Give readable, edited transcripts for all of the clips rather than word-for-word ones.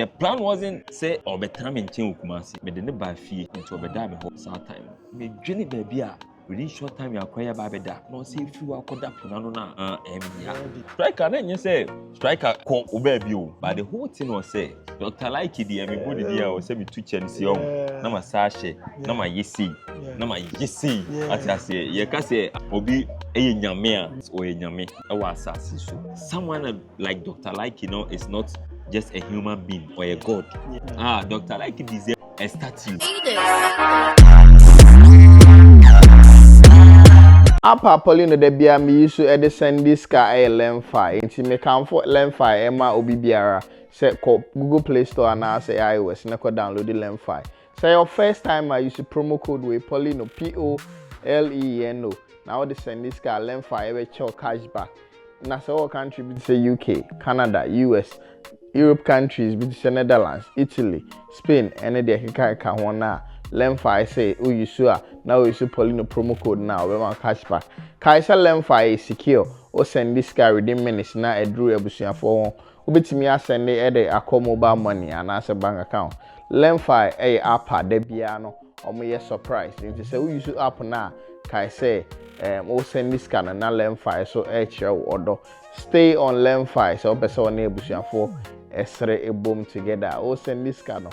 the plan wasn't say obetana me nchen Kumasi. Me de ne ba fie into obeda me ho saa time. Me dwene baabi a within short time you acquire babeda. No say if you akoda pona no na emia. Striker na nye say striker ko obabi o. But the whole thing was say Dr. Likee the me body dia o say me tu Chelsea on. Na ma sashe, na ma yesi, na ma yesi. Ati say ye ka say obi eye nyame a o ye nyame e wa asase so. Someone like Dr. Likee, is not just a human being or a god. Dr. Likee deserves a statue. Apa Poleeno de bia me use e de send this car lemfa enti me kan for lemfa e ma obi biara say ko Google Play Store na say iOS na ko download the lemfa. Say your first time I use promo code we Poleeno POLENO. Now the send this car lemfa e be cho cashback. Na say all country be say UK, Canada, US, Europe countries be say Netherlands, Italy, Spain, and the keka ho na lemfa I say oh you sure now you Poleeno promo code now we want cashback. Kaisa lemfa is secure o send this guy within minutes na edru ebusuafo obetimi asend e de akọ mobile money and as a bank account. Lemfa app de bia no omo ye surprise nti say we use app na kai say o send this kind na lemfa so e kire odo stay on lemfa so person on ebusuafo esre ebom together o send this kind no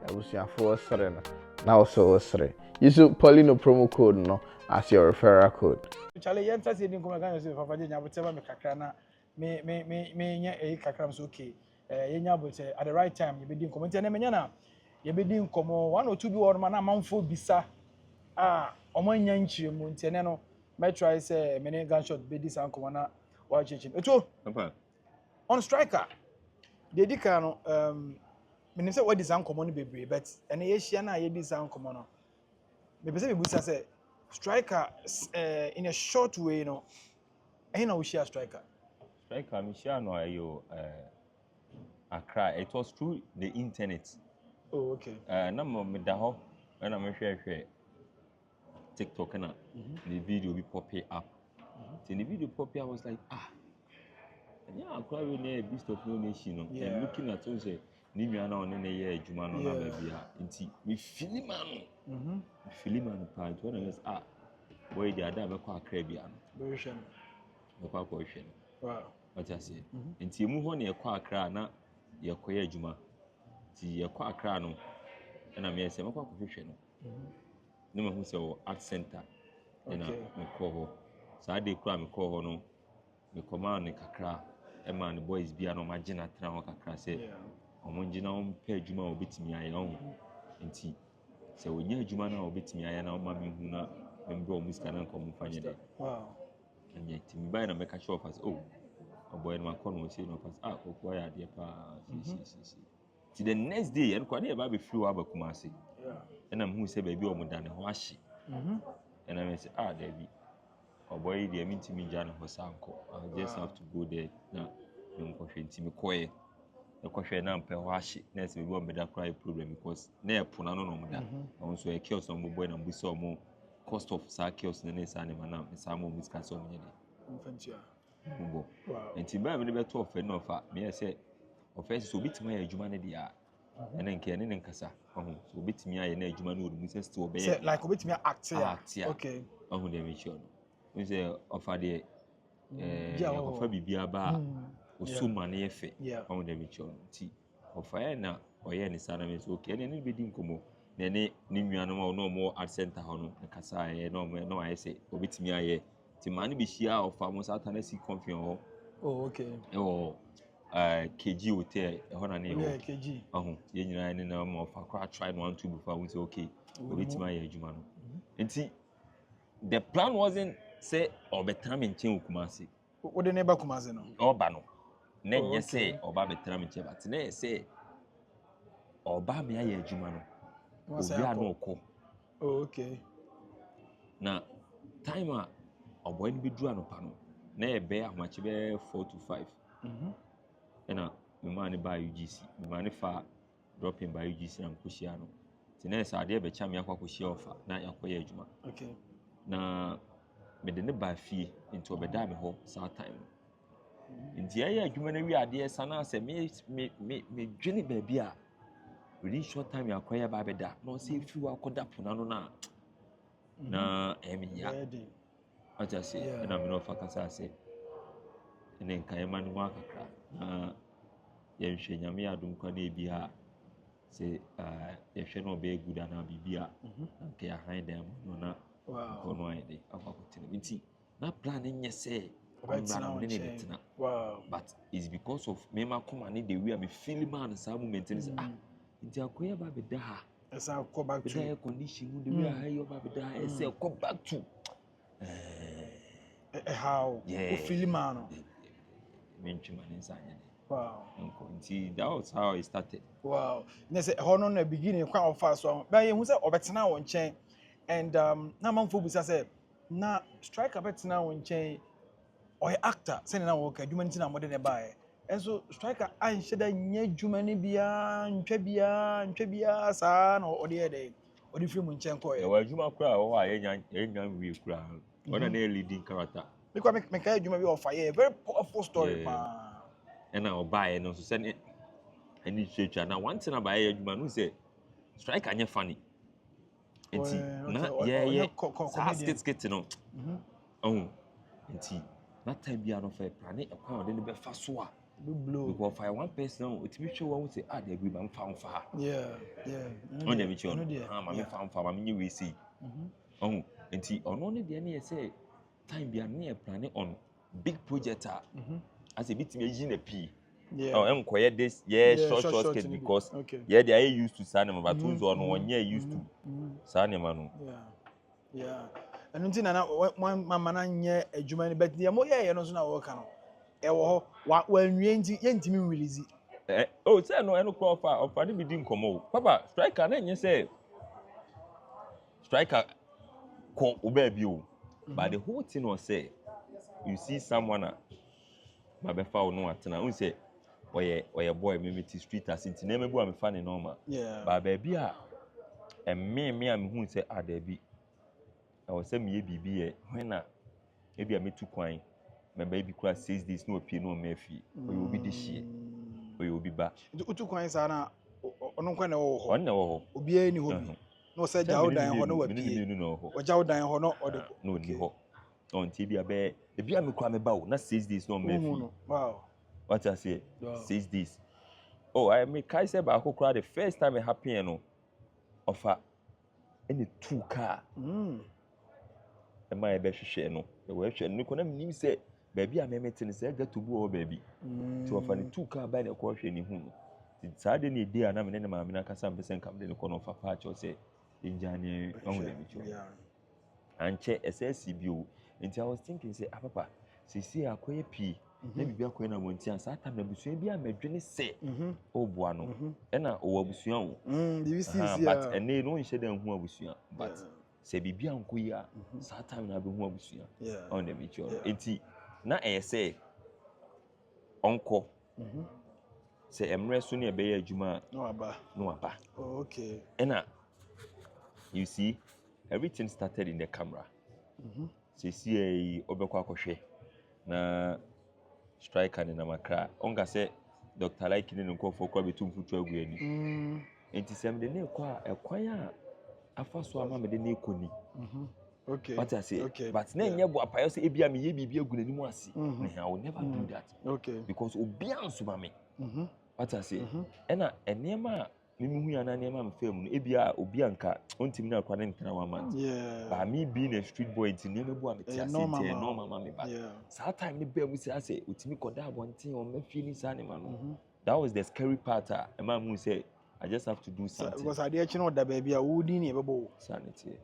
ebusuafo esre no now so esre use Poleeno promo code no as your referral code. Chale yenta se din kuma kan so fafaje nya botema me kakra na me nya e kakra so okay yenya bote at the right time you be din komo ntia na me nya na you be din komo one or two bi won ma na manfo bisa omanya nchire mu ntia ne no me try say me ne gunshot be dis an komo na wa chechin eto on striker the dika no me say what dis an komo no bebre but ene ye hia na ye dis an komo no me be say me busa say striker in a short way, we share striker. Striker, me share no ayo Accra. It was through the internet. Oh, okay. Na me da ho, na me hwehwe TikTok na the video be pop up. The video pop up, I was like, yeah, Accra we na beast of no nation no. And looking at us say ni nua na one na ye adwuma no na ba bia. Nti me feel man. Feel man part when I was boy the other be kwa Accra bia no. Very sure. Be kwa ko hwe. Wow. What I say. Nti mu ho na ye kwa Accra na ye koye adwuma. Nti ye kwa Accra no na me say me kwa ko hwe no. No me hu say art center. Na me ko ho. Sa dey kura me ko ho no. Me command ne kakra e man the boys bia no ma gina tra ho kakra say. Omo ngina on pe adwuma obetimi aye ho. Nti se wonya adwuma na obetimi aye na ma me hu na mbro musika na nko mfanye de. Wow. And yet me buy na make a show of us boy no akọ no say no pass okwo ya de pa see. Till the next day en kwa na e ba be free wa ba Kumasi. And I'm who say baby o mo dane ho ahye. And I say there be boy dey mean to me jana ho sanko. I just have to go there na me nko hwe ntimi koye. Ekwohwe na mpe ho ahye na say baby o me da cry problem because na e pona no mo da. On so e kios on boy na buso mo cost of kios na nesa ne mana samo musika so mo nyede. Mfantia. Wow. Enti ba me ne beto ofe no fa me say offense so bitima ya adwuma ne dia ene nke ne nkasa so bitimi aye na adwuma no odu say still be like obitimi act ya okay de me sure no we say offer de offer bibia ba osuma na yefe de me sure nti offer ya na oye ne sana me so okay ne be di nkomo na ne nuanom no mo art center ho no nkasa ye no aye say obitimi aye ti mani be shia offer mo satana si confiance ho. Oh, okay. KG hotel na ne yeah KG ye nyina ne na mo fa kwa try no 1 2 before we say okay obitima ya adwuma no nti the plan wasn't say obetana me nchen Kumasi wo de ne ba Kumasi no oba no na nye say oba betana me nchen but na say oba me ya adwuma no obi ano okọ. Oh, okay. Na time a oboy ni bedru anopa no na e be ahwache be 4 to 5. Na me man by UGC me man fa dropping by UGC na mkoshia no ti na esa ade be cha me akwakoshia ofa na yakoye adwuma. Okay. Na me de ne ba fie into obeda me ho saa time nti ɛyɛ adwuma no wi adeɛ sana sɛ me dwene baabi a within short time yakɔyɛ ba bɛda na ɔsɛ efi wa akɔda pona no na na ɛmenya ɔta sɛ ɛna me no ɔfa kasa sɛ ɛne nkaeɛma no mu akakra na yɛnhwɛ nyame yɛ adom kwa na ebi a sɛ yɛhwɛ na ɔbɛyɛ good anaa biribi a na nka yɛahan dan mu no na nkɔ no ayɛ de akɔ akɔtena nti na plan no nyɛ sɛ ɔmbra na ɔne ne bɛtena but it's because of mema kɔma ne the way a me feel man saa moment no sɛ nti akɔyɛ ba bɛda ha ɛsɛ akɔ back to bɛda yɛ condition mu the way a ɛyɛ ba bɛda ha ɛsɛ kɔ back to how o feel man no mentwema ne nsa anyɛ wow nti that was how it started wow ne sɛ hɔ no na beginning kwa ɔfa so ba yɛ hu sɛ ɔbɛtena wɔ nkyɛn and na manfo busa sɛ na striker bɛtena wɔ nkyɛn ɔyɛ actor sɛ ne na wɔka adwuma no ntina mɔde ne baeɛ ɛnso striker anhyɛ da nyɛ adwuma no biara ntwa biara saa na ɔde yɛ dɛ ɔde firi mu nkyɛn kɔɛ ɛwɔ adwuma koraa wɔ a yɛnya wie koraa ɔna na yɛ leading character because meka adwuma bi ɔfa yɛ very powerful story pa ɛna ɔbaeɛ no nso sɛ ne ani twatwa na one thing about yɛ adwuma no sɛ striker nyɛ funny nti na yɛyɛ saa skit no ɔho nti na time bi a no fɛ plane ɛkwan ɔde ne bɛfa so a because for one person now otimi hwe wo say ah dey ma mfa ha on dem chi on ma me fa ma me nye we see oh nti ono ne de ne say time bi a ne plan on big project as a bit me yin na p oh enkoye this short skit because they are used to sanema but those on one year used to sanema no enu nti na mama na nye adwuma ni but dey mo ye no so na wo ka no ewo ho wanwie nti yentimi release oh say no eno call ofa ni bi di nkomo papa striker na nye say striker ko oba bi o but the whole thing was say you see someone ma be fa no atena un say oye boy me meet street as nti na me bu am fa ne normal ba bi a me a me hu say ada bi I was say me bibi e when na e bi a me tu kwan me baby kura 6 days no pie no mafi oyo obi de hie oyo obi ba utu kwan sa na ono kwan na wo ho on na wo ho obi ani ho bi no say jaw dan ho no wa pie o jaw dan ho no o de no ni ho on ti bi abe e bi a me kura me ba o na 6 days no mafi wow what I say 6 days oh I me kai say ba ko kura the first time it happen no offer any 2 car e ma e be hwehwe no e we hwehwe no ko na me nim say baby a memete ne say gato bu o baby ti ofa ne 2 car ba na ko hwe ne hu ti saa de ne di ana me ne maame na kasa mpese nka me ne ko no fa fa cho say enjane on le mi cho anche ss bio nti I was thinking say papa sisi akoye pi na bibi akoye na monti an saa tam na busua bi a medwene se o boa no e na o abusua o but ene no nhye da hu abusua but se bibi anko yi a saa tam na be hu abusua on le mi cho enti na say onko say emre so ne be ya adwuma no aba okay and you see everything started in the camera see obekwa akohwe na striker ne na makra onga say Dr. Likee ne nko for kwa betum futu agu ani enti sem de ne kwa ekwan a afa so ama me de ne ekoni okay what I say okay. But na nye bo apayo say ebia me ye bibia agu n'ani mu ase I will never do that okay because obia nsoma me what I say ena enema mimi hu yana enema me fam no ebia obia nka ontimi na kwa ne ntena wa man ba me being a street boy nti ne mebu ameti ase nti no mama me ba saa time ne ba mu say ase otimi koda abonten o ma feel sa ne ma no that was the scary part ema mu say I just have to do something because I dey chino da baby a wudi ne bebo sanity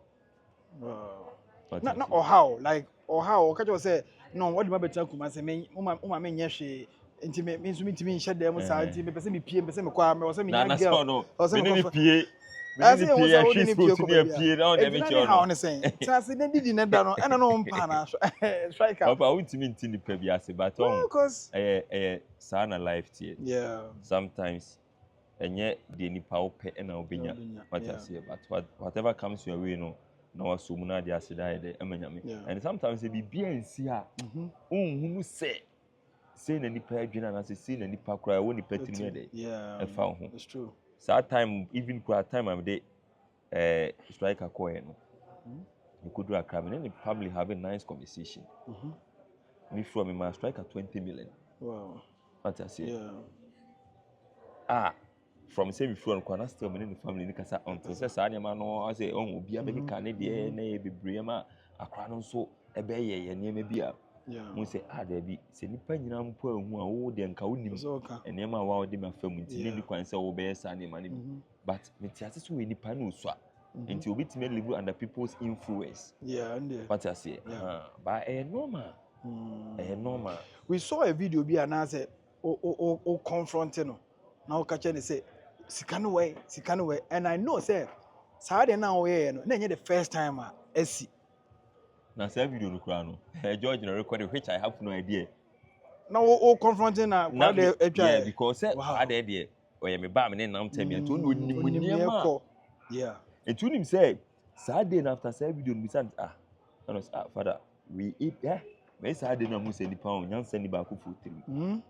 na or how like or how o ka jo say no what the better kuma say me uma me nye hwe nti me so mitimi nhye dem saa nti me pese me pie pese me kwa me o say me nya girl o say me pie me ni pie ya hwe so ti na pie na o de me cho how ne say sa se ne didi ne da no ena no mpa na striker papa wintimi nti ni pa bi ase but on sa na life tie sometimes enye de nipa ope na obenya what I say but whatever comes your way no na waso na de ase da de amanyame and sometimes e bibia nsi a unhunu se say na nipa adwina na say na nipa kra wo nipa tiri me yeah e fa ho it's true so that time even kra time am dey striker call no we could do a crime and then the family having nice conversation me from my striker 20 million wow what I say yeah from say before no still me in the family ni kasa until say sa nyama no I say oh obi abeki ka ne de na ye bebre ma akra no so e be ye ne bia mo say there be say nipa nyina mpo ahu a wo de nka wonim ene ma wa wo de ma fam nti ni kwan say wo be sa ne ma ne but me tiase so we nipa no so until we meet live under people's influence what I say but normal normal we saw a video bi and say o confronting no na o catch and say sikano way and I know say Saturday now we no na the first time I see na say video no kra no George no record which I have no idea now o confronting na kwa de yeah because say kwa de there oye me ba me ne nam tell me to no nimoniema yeah it to him say Saturday after say video no say and was father we eat me Saturday na mu say ni pound nyansa ni ba ko for 3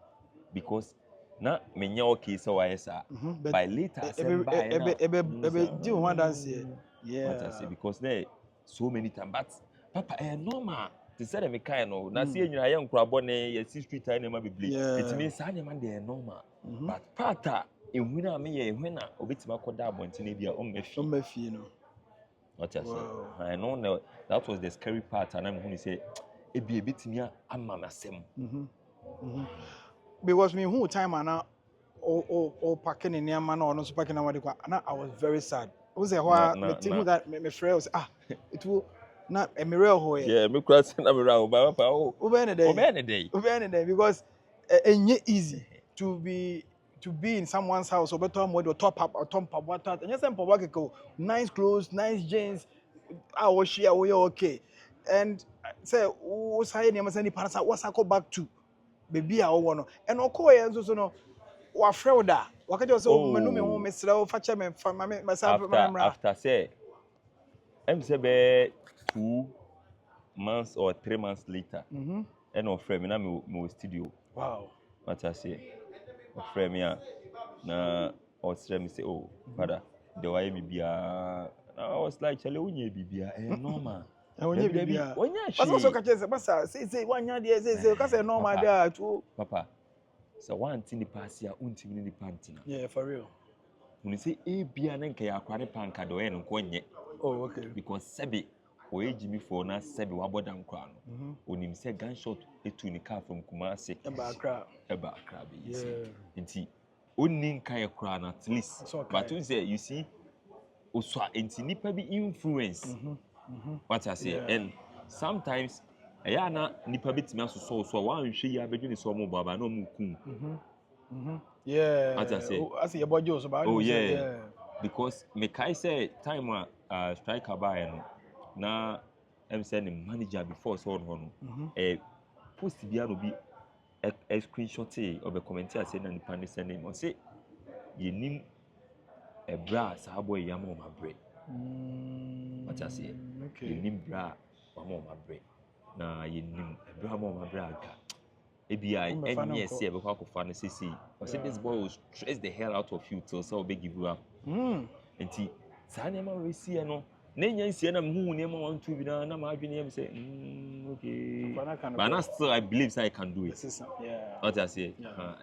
because na me nya okay so why sa by later say ebe do one dance yeah what I say because there so many times but papa normal they said me kind no na see nyina ye nkrabo ne ye street time na be play it means sa nyama dey normal but pata ehuna me ye ehuna obetima koda abonte bia o mafi no what I say I know that was the scary part and I'm going to say ebi ebetimi ama masem because me who time ana o packing in niam na no so packing na I was very sad who say why me think who that me friend was it will na me real ho yeah me cross na me real ba papa o be ne day because enye easy to be in someone's house or better more the top up or top up what and yes empo work go nice clothes nice jeans was share we okay and say who say niam say ni parasa what's go back to baby a wo no and okoye nso so no wa frelda wakaje so menu me ho mesra o fache me myself after say say be 2 months or 3 months later and of friend me na me studio wow what I say of friend me na or say me say oh father the way bibia I was like chale unye bibia normal onye bibia basa so kache se basa say wanya dey say ka say normal dey to papa so one thing the pass ya untimi ni pantina yeah for real when you say bia na nka ya kware panka do en nko nye oh okay because sebi o ejimi for na sebi waboda nkwa no onim say gunshot etu ni car from Kumasi eba akra be you see nti onni nka ya kra na at least but you say you see oswa enti nipa bi influence what I say and sometimes na nipa bitimi asoso so wan hwe ya bedwene so mo baba na mo kun yeah what I say as your body so bad yeah because me kai say time striker buy no na say the manager before so on post bia no bi a screenshot of a commentator say na nipa ne send him say yenim e bra sa boy yam o mabre what I say yenim bra o mabre na yenim e bra mo mabre aga ebia enye say e be kwa kofa no sisi I say this boy will stress the hell out of you till so be give you up enti sa na ma we see no na nya nsie na mhu ne ma 1 2 bi na ma adwene am say okay but na still I believe say I can do it yeah what I say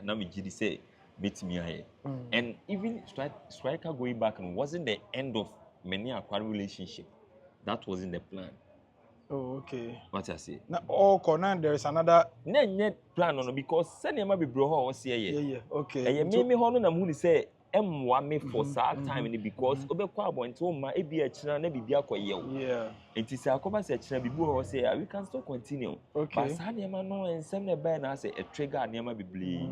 na me gidi say beat me here and even striker going back and wasn't the end of many acquired relationship that wasn't the plan. Oh, okay. What I say? Now, there is another. No plan on because send him be bro or see yeah. Okay. And me hono na mu say emwa me for sad time because obekwa abonto ma e bia kira na bibia koye wo. Yeah. Enti say akoba say kira bibu ho say we can still continue. Okay. But sad nema no ensem na ba na say a trigger nema bibli.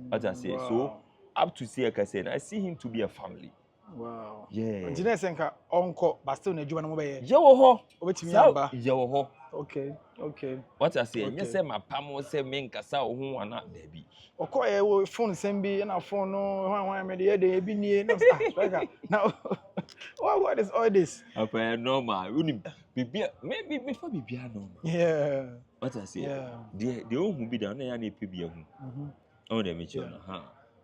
What I say? Wow. So up to see I say I see him to be a family. Wow. Yeah. Engineer Senka onko but still na adwuma no mo be ye. Ye wo ho. Obetimi amba. Ye wo ho. Okay. What I say? You say my pam say me nkasa wo ho ana da bi. Okoye wo phone sembi na phone no hwan me de e bi nie na striker. Now what is all this? Apa normal. Uni bibia maybe before bibia normal. Yeah. What I say? Yeah. The own who be down there, any PB. Oh, they make sure.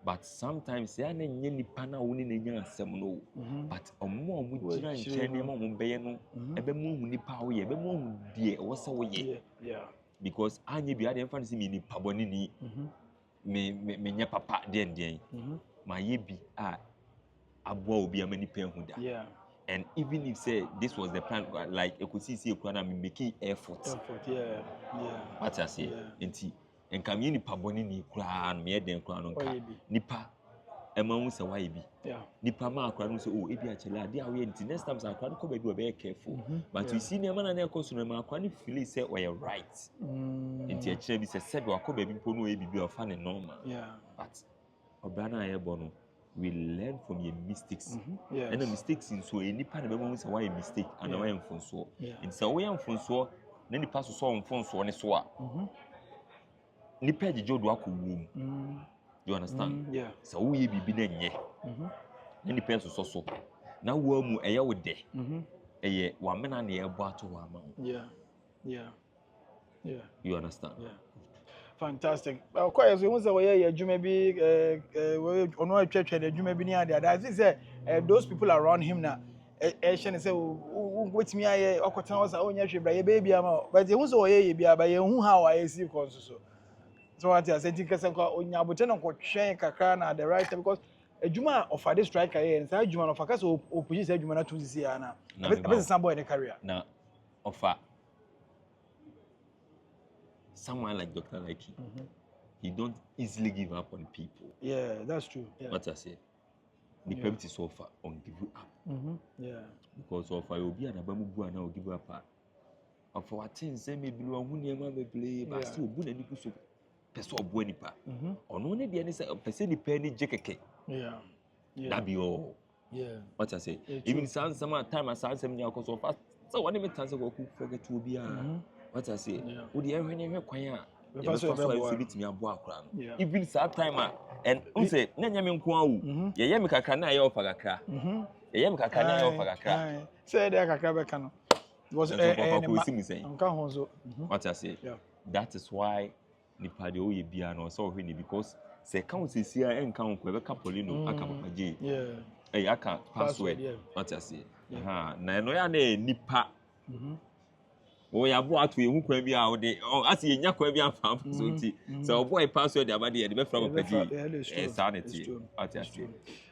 But sometimes they are any pana winning in your seminal. But a more would you chain them on Bayano, a bemo nipa, a bemo dear, what's away. Yeah. Because I need be adding fancy me pabonini, me papa, den. My ye be a boy be a many pen. Yeah. And even if say this was the plan, like you could see I'm making efforts. Yeah. What I say, and come in paboni ni crown, me den crown nipa. Emma who say why be? Nipa ma crown say, oh, if you actually, they are waiting. Next time I crown come be very careful. But you see, no man and their customer, my crown feel say, oh, you're right. And the actually says, said, or come be pono, be a fan and normal. But Obrana Ebono. We learn from your mistakes. And the mistakes in so any part of everyone say why a mistake and I am from so. And so we am from so, then the pastor saw on phone so on a soa. Nipa Joe Dwaku womb. You understand? So we be then ye. Then the person so. Now we are a with day. A year, 1 man and the air bottle 1 month. Yeah. You understand? Fantastic. Of course, we want to say you maybe on one church and you maybe near that. As I say, those people around him now, Asian say, "Wait me, I okota was own your baby ama." But you want to say, "Baby, but you how I see so." So what I say, think say ko onya boten ko twen kakra na the right time because adwuma of this striker here and say adwuma no focus opposition adwuma na to see ana. Be some boy in the career. Now, offer someone like Dr. Likee, he don't easily give up on people. Yeah, that's true. What I say, the permit is offer on give you up. Because offer you be an abamu and I will give you up. And for what things they may be one year man may play, but still good and you so person of buenipa. On only the any person penny jekeke. That be all. What I say, even some time I saw some young so fast. So one minute answer go forget to be what I say, would you ever never quire? Even that time, and who say, Nanyamin Kwau, Yamika can I offer a crack? Yamika can I offer a crack? Said I can. Was what I say, that is why Nipadio Biano so really because say count is here and count with a Poleeno Multimedia. I can't password. What I say, Nanoya Nipa. Oh, ya boy to you who be out there. Oh, I see a yakwabian farm. So, boy, password the body at the from a sanity.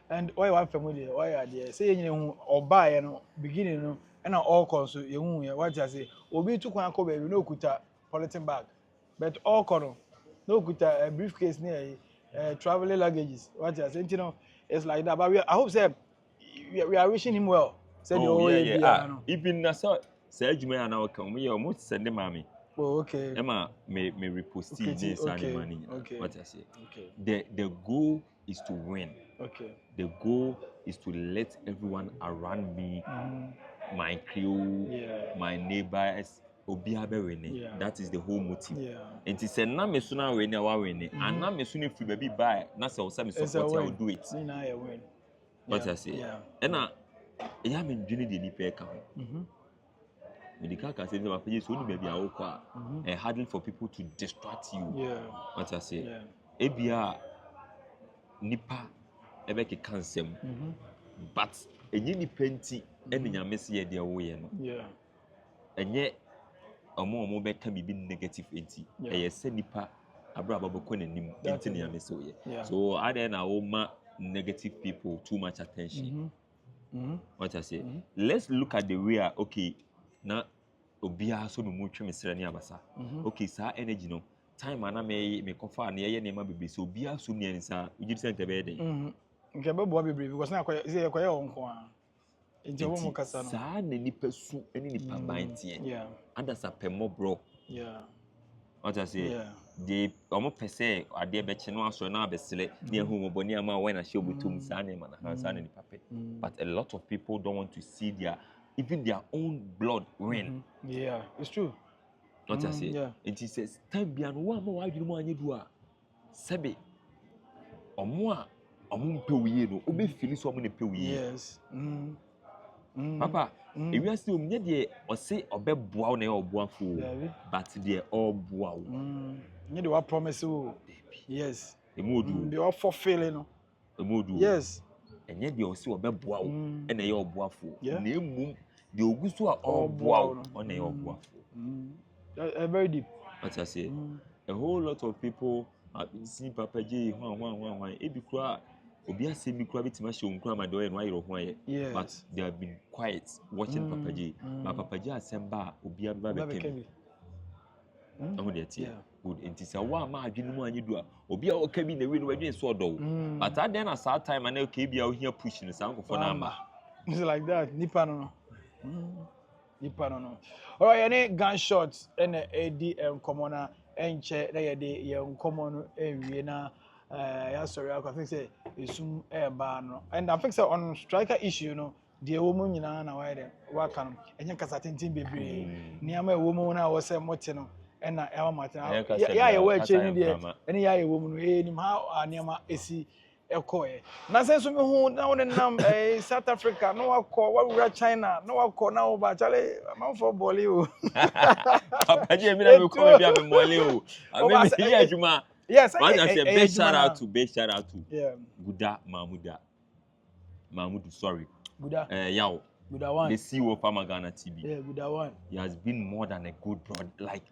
And why one family, why are they saying or buy and beginning and all calls you what I say, will be too quite cover, no kuta politin bag, but all corner, no kuta a briefcase near traveling luggages. What I say, it's like that. But I hope we are wishing him well. Said, even I saw. Say you may now come. We almost send the mommy. Oh, okay. Emma may repost this money. What I say. The goal is to win. The goal is to let everyone around me, my crew, my neighbors, that is the whole motive. And it's a name sooner when you are winning. And now me soon if you baby buy, not so some support I will do it. What I say. And now, I am in Juni the Nipe medical can say no so maybe a hardly for people to distract you. What I say. Ebia nipa ebeke cancel. But enye nipa nti enya mesi ye de wo ye no. Enye omo beka bibi negative nti. Eye se nipa abra baboko nanim nti ne mesi wo ye. So I then na wo ma negative people too much attention. What I say. Let's look at the real okay. Now, Obia so no much Mr. Abasa. Okay, sir, energy no. Time ana me confa na ye nema bebe so Obia so ni nsa. You just the bed. Nke be bo bebe because na say e koye won ko a. Nti wo mo kasa no. Sa na nipa su eni nipa ban tie. Others are pemo bro. What I say. They omo pese ade be che no aso na abesele na ehu mo boni ama when na she obutum sa na na sa na nipa pe. But a lot of people don't want to see even their own blood win. It's true. What I say. And he says, time beyond one more, I do more than you do. Sabe, or more, or moon pay we no, obe feel so many pay we. Yes. Papa, if you assume nye de or say obeboa na oboafo, but de oboa. Nye de wa promise o. Yes. Emodu. They all fulfilling no. Emodu. Yes. Enye de o say obeboa o, na ye oboafo. Yeah. Na emum de oguso a oboa o na ye oboafo. Very deep. What I say? A whole lot of people have been seeing Papa J. Ebi kura obi ase mi kura bitima show nkura ma de oye no ayero ho aye. But they have been quiet watching Papa J. But Papa J asemba obi aba be kemi. Ahu de tie. Good. Enti say wa ma adwene mu anyi do a obi a o ka bi na we no adwene so odo. But that then at that time na okay bi a o hia push ni san kofo na ama. It's like that. Nipa no. Nipa no. Alright, any gunshot and AD common na enche na ye de ye common no ewie na ya sorry I think say esum ba no. And I think say on striker issue no the woman nyina na why dem waka no enye kasa tintin bebre niam e woman na wo say mote no na e wa mate ya ye wa che ni de ene ya ye woman no ni ha niam esi ekoye na say so me hu na won nam South Africa no akọ wa wura China no akọ na wo ba chale man for boli o Papa J me na me come bia me mole o abi me ya adwuma. Yes, I say big shout out to yeah Guda Mahmudu, sorry. Guda. Yao. Guda one. The CEO of Ghana TV. Yeah, Guda one. He has been more than a good brother. Like,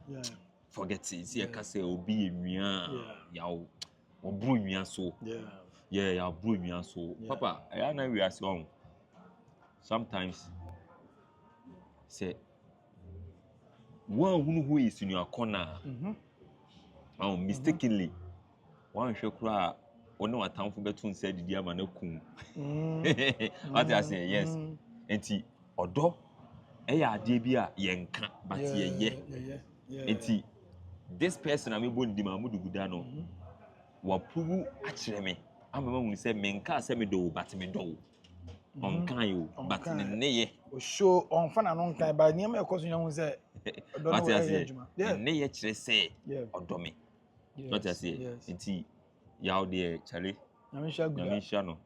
forget it. See, I can say, Obi, Yao, or Brew me so. Yeah, Brew me so. Papa, I know we are strong. Sometimes, say, one who is in your corner, mistakenly, one should cry. Ono atamfo betun say didi ama na kum. What I say yes. Enti odo eya ade bi a yenka but ye. Enti this person am ebo ndi Mahmudu Guda no. Wa prove a kire me. Ama ma hu say menka say me do but me do. On kan yo but ne ye. O show on fa na no kan ba niam e koso nya hu say odo no ye adwuma. Ne ye kire say odo me. What I say enti yaw de chale Nyamisha no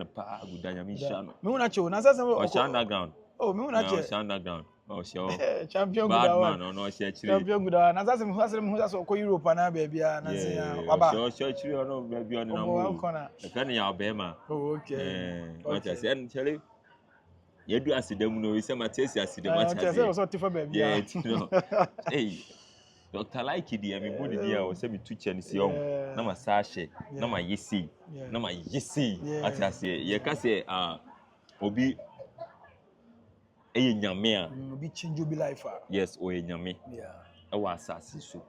pa Guda Nyamisha no me una che na sasa o underground me una che underground o show champion Guda Guda man no share chire champion Guda na sasa me hustle ko Europe na ba bia na se waba show chire no ba bia no na mo e ka ne ya ba ma what I say and chale ye do asidam no we say matesi asidam what I say o so tifa ba bia hey Dr. Likee di me body dia o se me tu che nsi on na ma sa hye na ma yesi na ma yesi ati ye ka se obi eye nyame a obi change obi life yes o ye nyame e wa asase so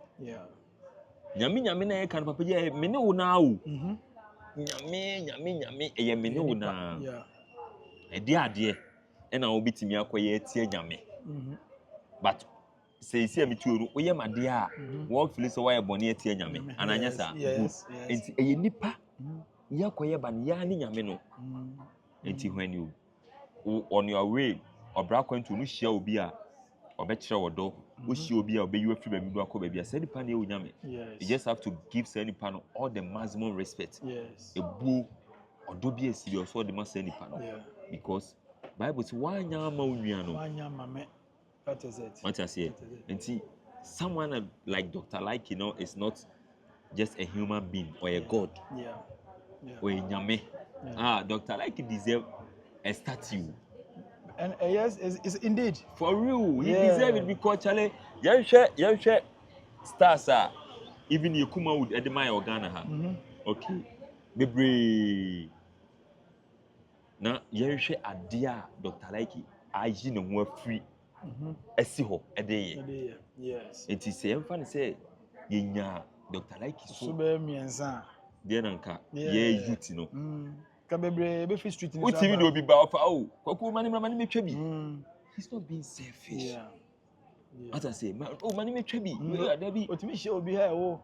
nyame na ye kan papa je me ne wo na wo nyame eye me ne wo na e di ade e na obi timi akoye tie nyame but say see me tuoru oye made a wo feel so why bone atie nyame ananya sa enti eye nipa yakoye ba ya ni nyame no enti hwani on your way obra kwantu no hia obi a obekire wodo wo hia obi a obeyi afiri ba mi do akọ ba bia say nipa na e nyame you just have to give say nipa no all the maximum respect ebu odo bi esiri so de ma say nipa no because Bible say wanya ma onua no wanya mame. What is it? What I say? And see, someone like Dr. Likee, you know, is not just a human being or a god. Or a nyame. Dr. Likee deserves a statue. And yes, is indeed. For real, he deserves it because Charlie, you share stars even you come out with Edema or Ghana. Okay. Bebre. Now, you share a dear Dr. Likee. I know free. Esi ho edeye yes it is say fan say yenya Dr. Likee so be mienza de nanka ye youth no ka bebre be free street ni so TV do bi ba ofa kwaku mani metwa bi he's not being selfish as I say mani metwa bi da bi otimi hye obi ha wo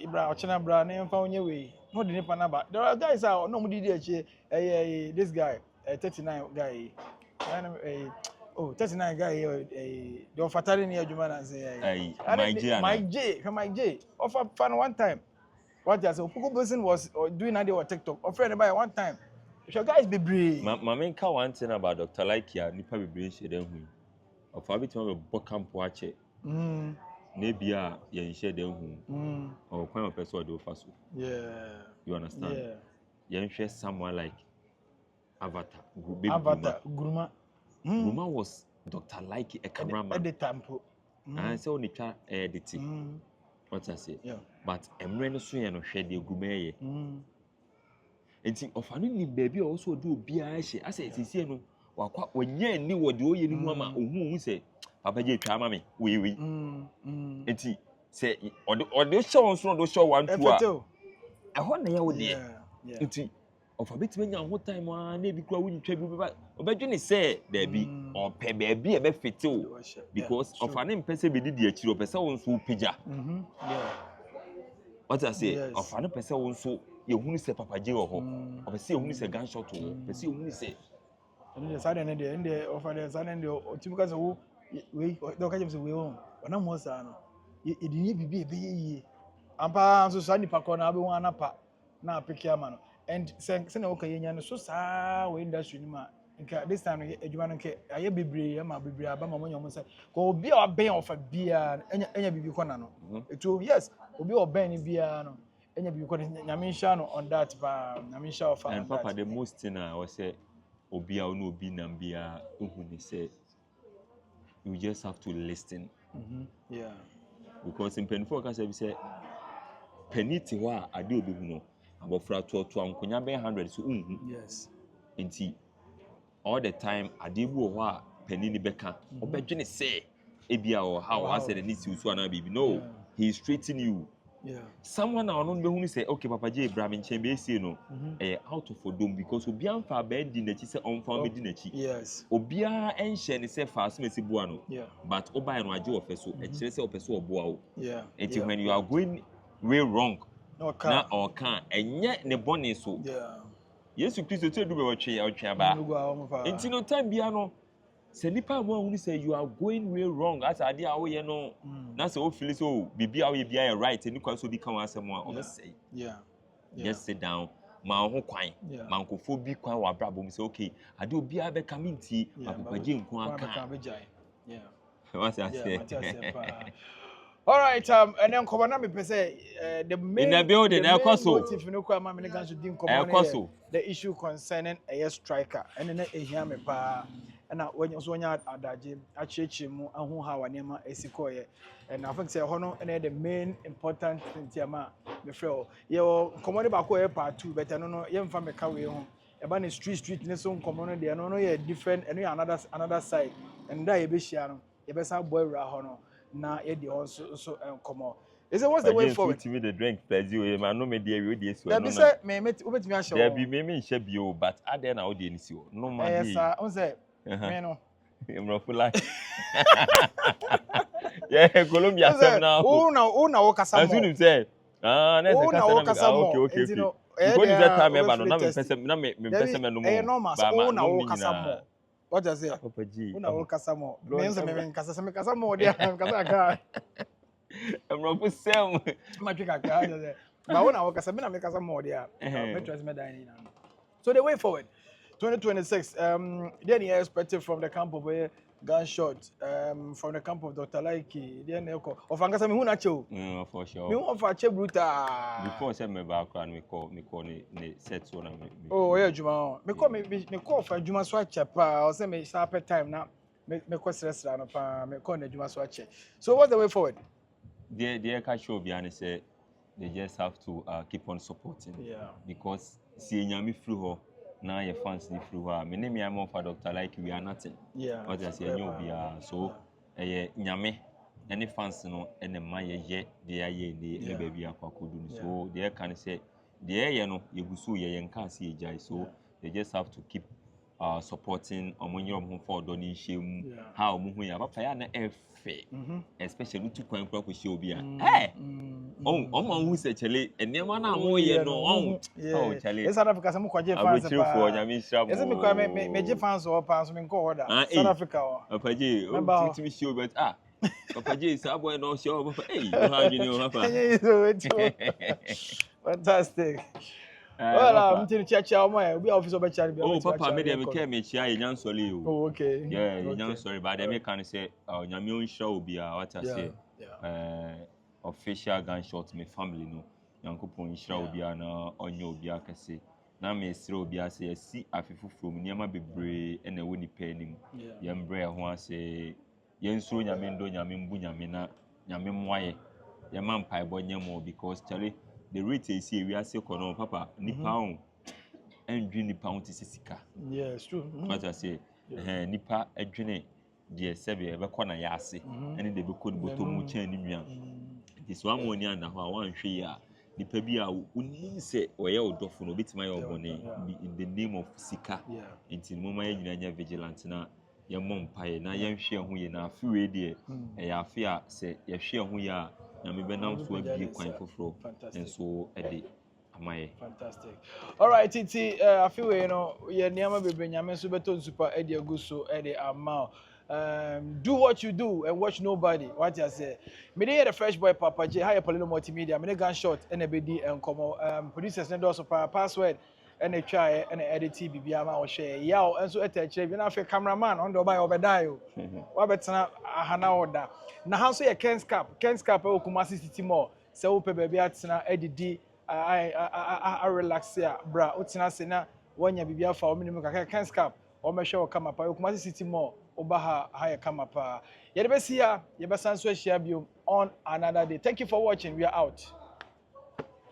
ibra ochena bra na emfa onye we no de nipa na ba there are guys no mu didi eche this guy 39 guy 39 guy the fatari near Jumana say Mike J offer fun one time. What just a person was doing idea on TikTok. Or friend by one time. Your guys be brave. My main car one thing about Dr. Likee, nipa be brave share them who. Of a bit of book camp watch it. Maybe you share them who. Or kind of person do fast. Yeah. You understand? Yeah. You share someone like Avatar. Guruma. Guruma was Dr. Likee, a cameraman. At the temple. And so only try editing. What I say? Yeah. But I'm so you know share the Guruma. And think of any baby also do be I say it's no when ye ni what do you mama who say Papa J Tramami we and say or the show on the show 1 2 I want na ya there and of a bit when you what time na be kwa win twa bi obedwene say there be or pe baby e be fit because of an person be di akiro person won so pija what I say of an person won so you who say Papa J or or say who say Gunshot or say who say and the sudden and the offer the sudden the because we don't catch we on na mo sa no e di bibi ampa so sa nipa ko na be wan apa na apeke ama no and say na o kan yenya no so sa we industry ni ma nka this time adwuma no nke aye bebre ma bebre aba ma monyo mo say ko obi a ben of bia enya bibi ko na no etu yes obi o ben ni bia no enya bibi ko nyame hia no on that ba nyame hia of and papa the most thing I was say obi a no obi na bia who ni say you just have to listen yeah because in penfo ka say penity wa ade obi hu no abofra to ankonya ben 100 so yes enti all the time ade bu ho a penini beka obedwene say ebia o how I said ni si usu ana bibi no he is treating you someone now no be hu say okay Papa J Ibrahim Chembe say no out of odom because obi amfa ba di na chi say onfa be di na chi yes obia enhye ne say fast mesi bua no but obai no age ofeso e kire say opeso oboa o enti when you are going way wrong na or can enye ne bone so Yesu Kristo tell do be otwe ba enti no time bia no se nipa mo hu say you are going way wrong as ade a wo ye no na say o feel so bibia wo ye bia right eni kwa so bi kan asem a o be say just sit down ma ho kwan ma nkofo bi kwan wa brabo mi say okay ade obi a be come nti Papa J nko aka what I say all right and then come na me say the main in the building motive no kwa ma me gan so din come the issue concerning a striker and na ehia me pa na wonya adaje achechi mu ahu ha wanema esikoye and I think say hono and the main important thing ma me frɛ yo common ba ko part 2 but no ye mfa me ka we ho e ba ne street ne so common de no ye different and another side and that ye be share no ye be sa boy ra ho no na ye de so common is it what's the way forward to me the drink plays you man no me dey we dey so no no say me obetimi a show there be me nhye bio but ade na wo dey ni si o no man dey yes sir on say me no Mrofula. Yeah, Colombia sem now. Una wo kasa mo. As you say. Na kasa mo. Okay. You go that time e ba no na me pese me no mo. Ba ma una wo kasa mo. What does it? Papa G. Una wo kasa mo. Me nso me kasa mo dia kasa ka. Mrofula sem. Ma twika ka. Ba una wo kasa me na me kasa mo dia. Me trust me die ni na. So the way forward 2026, then he expected from the camp of Gunshot, from the camp of Dr. Likee, then of Angasa me hunacho. For sure. Me want for che bruta. Before say me background me call ne set so na me. Oh yeah, Juma. Me call for Juma so chepa. I say me start time na me call stress na pa me call ne Juma so che. So what's the way forward? They can show behind say they just have to keep on supporting. Because see nyami through now your fans ni through her. My name is for Dr. Likee, we are nothing. What I say, so nyame any fans no and the man ye they are ye baby akwakudu. So they can say they no you gusu ye can see jai. So they just have to keep supporting omonyo home for donation how muhu ya papa ya na efe especially to kwan kwa shi obi a omo hu se chele enema na mo ye no chele South Africa some kwaje fans pa ese me kwa me je fans o pa so me ko order South Africa o papa je o timi show but papa je sa boy no show papa no ha jini o papa fantastic Well, I'm telling you, Chia, we office of Chia. Oh, Papa, me dem care me chia yan sorry o. Oh, okay. Yeah, yan sorry, but dem can say nyame on show obi a what I say. Official gunshot me family no. Yankopon nhira obi a na onye obi akase. Na me sire obi ase yesi afefu from niam bebre na wo nipa anim. Yembre ho ase yensuro nyame ndo nyame mbu nyame na nyame mwaye. Yema mpaebo nyemo because chale the rate is here we are say kono papa nipa on endwi nipa on ti sika. Yeah, it's true. What I say nipa adwene de sebe e be kona ya ase ene de be kodi botomu chan ni nua. This one money and ho wan hwe ya nipa bi a unim se oye odofo no betima ye obone in the name of sika. Enti no mama ye nyina nya vigilant na ye mompaye na ye hwe ho ye na afiwe de e ya afi a se ye hwe ho ya na me benam so abie kwan foforo enso ede amaye. Fantastic. All right, Titi, afiwe no ye niama bebre nyame so beto super ede aguso ede amount. Do what you do and watch nobody. What you say? Me dey the fresh boy Papa J. Hi, Poleeno Multimedia. Me dey Gunshot and BD and come. Producers need also password and a try and edit BB ama o share. Yaw and so attach. You know, for cameraman on the buy obediah. What better hana order. Na how so ye Ken's cap o Kumasi City Mall. So ope baby atsena edit I relax here, bra. Utina se na wanya BB afa o minimum Ken's cap. O me show come up. Kumasi City Mall. Obaha higher come up. Yebesi ya, yebasan so share on another day. Thank you for watching. We are out.